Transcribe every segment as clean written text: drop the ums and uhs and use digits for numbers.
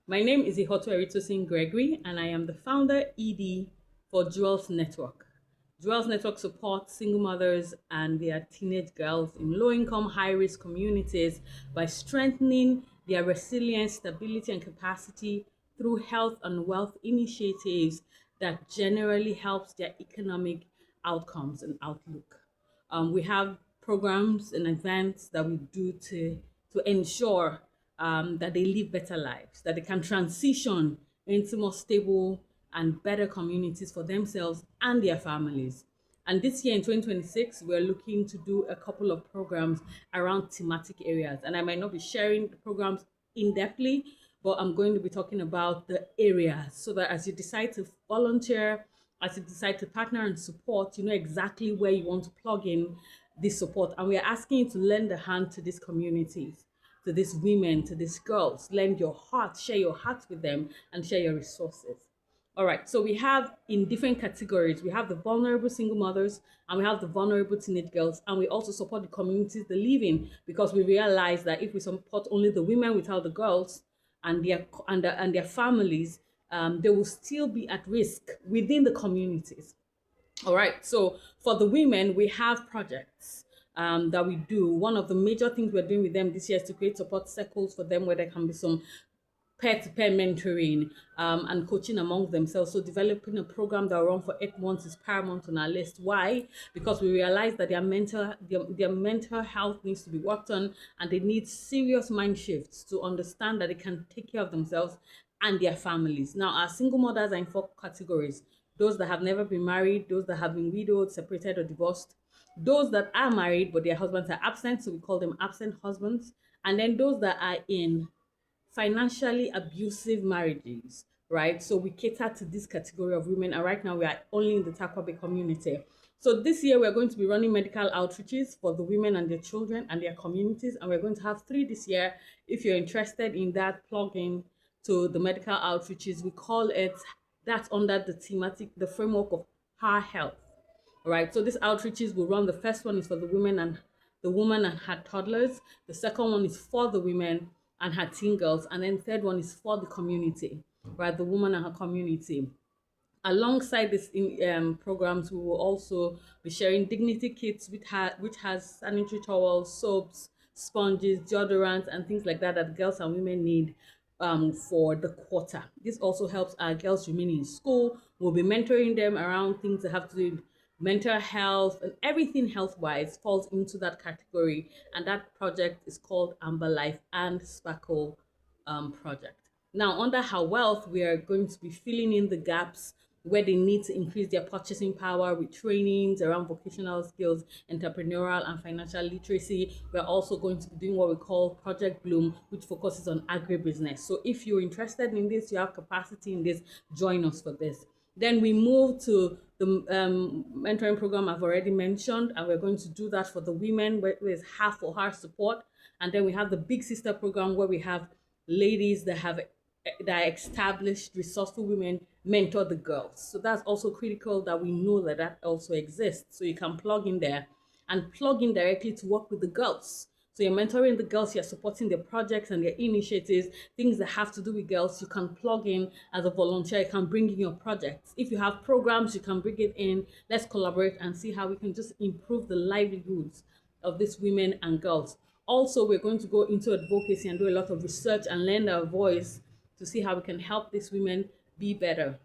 My name is Ihoto Eritosin Gregory, and I am the founder ED for Jewels Network. Jewels Network supports single mothers and their teenage girls in low-income, high-risk communities by strengthening their resilience, stability, and capacity through health and wealth initiatives that generally helps their economic outcomes and outlook. We have programs and events that we do to ensure that they live better lives, that they can transition into more stable and better communities for themselves and their families. And this year in 2026, we're looking to do a couple of programs around thematic areas. And I might not be sharing the programs in depthly, but I'm going to be talking about the areas so that as you decide to volunteer, as you decide to partner and support, you know exactly where you want to plug in this support. And we are asking you to lend a hand to these communities, to these women, to these girls. Lend your heart, share your heart with them, and share your resources. All right, so we have in different categories, we have the vulnerable single mothers and we have the vulnerable teenage girls, and we also support the communities they live in, because we realize that if we support only the women without the girls and their families, they will still be at risk within the communities. All right, so for the women, we have projects that we do. One of the major things we're doing with them this year is to create support circles for them where there can be some peer-to-peer mentoring and coaching among themselves. So developing a program that will run for 8 months is paramount on our list. Why? Because we realize that their mental health needs to be worked on, and they need serious mind shifts to understand that they can take care of themselves and their families. Now, our single mothers are in 4 categories: those that have never been married, those that have been widowed, separated, or divorced, those that are married but their husbands are absent, so we call them absent husbands, and then those that are in financially abusive marriages, right? So we cater to this category of women, and right now we are only in the Takwabe community. So this year we're going to be running medical outreaches for the women and their children and their communities, and we're going to have 3 this year. If you're interested in that, plug in to the medical outreaches. We call it, that's under the framework of her health. All right, so these outreaches will run. The first one is for the woman and her toddlers. The second one is for the women and her teen girls, and then third one is for the community, right? The woman and her community. Alongside this programs, we will also be sharing dignity kits, which has sanitary towels, soaps, sponges, deodorants, and things like that that girls and women need for the quarter. This also helps our girls remain in school. We'll be mentoring them around things that have to do with mental health, and everything health-wise falls into that category. And that project is called Amber Life and Sparkle project. Now, under her wealth, we are going to be filling in the gaps where they need to increase their purchasing power with trainings around vocational skills, entrepreneurial and financial literacy. We're also going to be doing what we call Project Bloom, which focuses on agribusiness. So if you're interested in this, you have capacity in this, join us for this. Then we move to the mentoring program I've already mentioned, and we're going to do that for the women with half for her support. And then we have the Big Sister program, where we have ladies that are established, resourceful women mentor the girls. So that's also critical that we know that that also exists. So you can plug in there and plug in directly to work with the girls. So you're mentoring the girls, you're supporting their projects and their initiatives, things that have to do with girls. You can plug in as a volunteer, you can bring in your projects. If you have programs, you can bring it in. Let's collaborate and see how we can just improve the livelihoods of these women and girls. Also, we're going to go into advocacy and do a lot of research and lend our voice to see how we can help these women be better.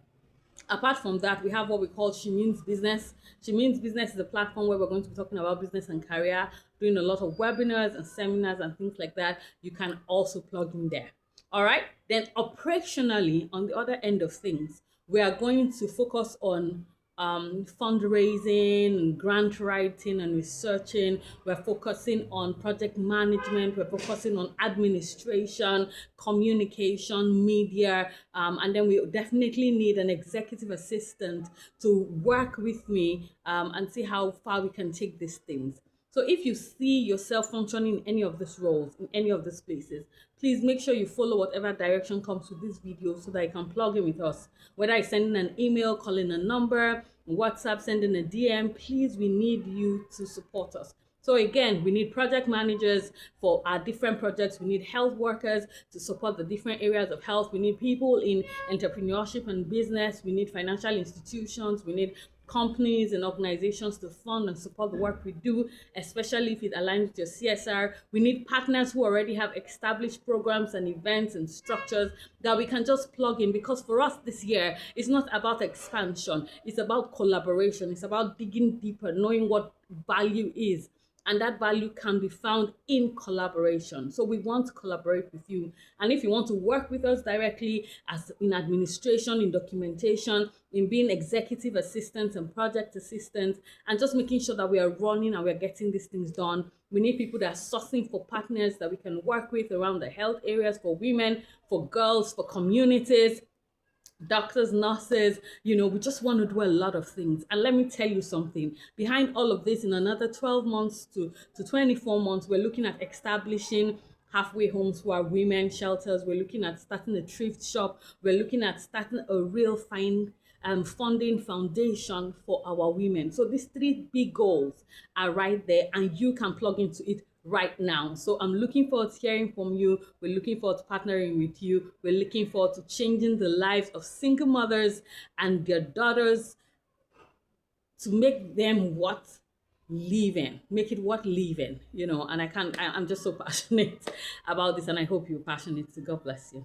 Apart from that, we have what we call She Means Business. She Means Business is a platform where we're going to be talking about business and career, doing a lot of webinars and seminars and things like that. You can also plug in there. All right. Then operationally, on the other end of things, we are going to focus on fundraising, grant writing, and researching. We're focusing on project management. We're focusing on administration, communication, media, and then we definitely need an executive assistant to work with me and see how far we can take these things. So if you see yourself functioning in any of these roles, in any of these places, please make sure you follow whatever direction comes with this video so that you can plug in with us. Whether it's sending an email, calling a number, WhatsApp, sending a DM, please, we need you to support us. So again, we need project managers for our different projects. We need health workers to support the different areas of health. We need people in entrepreneurship and business. We need financial institutions. We need companies and organizations to fund and support the work we do, especially if it aligns with your CSR. We need partners who already have established programs and events and structures that we can just plug in, because for us this year, it's not about expansion, it's about collaboration, it's about digging deeper, knowing what value is, and that value can be found in collaboration. So we want to collaborate with you. And if you want to work with us directly, as in administration, in documentation, in being executive assistants and project assistants, and just making sure that we are running and we're getting these things done, we need people that are sourcing for partners that we can work with around the health areas, for women, for girls, for communities, doctors, nurses. We just want to do a lot of things. And let me tell you something, behind all of this, in another 12 months to 24 months, we're looking at establishing halfway homes for our women, shelters. We're looking at starting a thrift shop. We're looking at starting a real fine funding foundation for our women. So these three big goals are right there, and you can plug into it right now. So I'm looking forward to hearing from you. We're looking forward to partnering with you. We're looking forward to changing the lives of single mothers and their daughters, to make them worth living, make it worth living, and I'm just so passionate about this, and I hope you're passionate too. God bless you.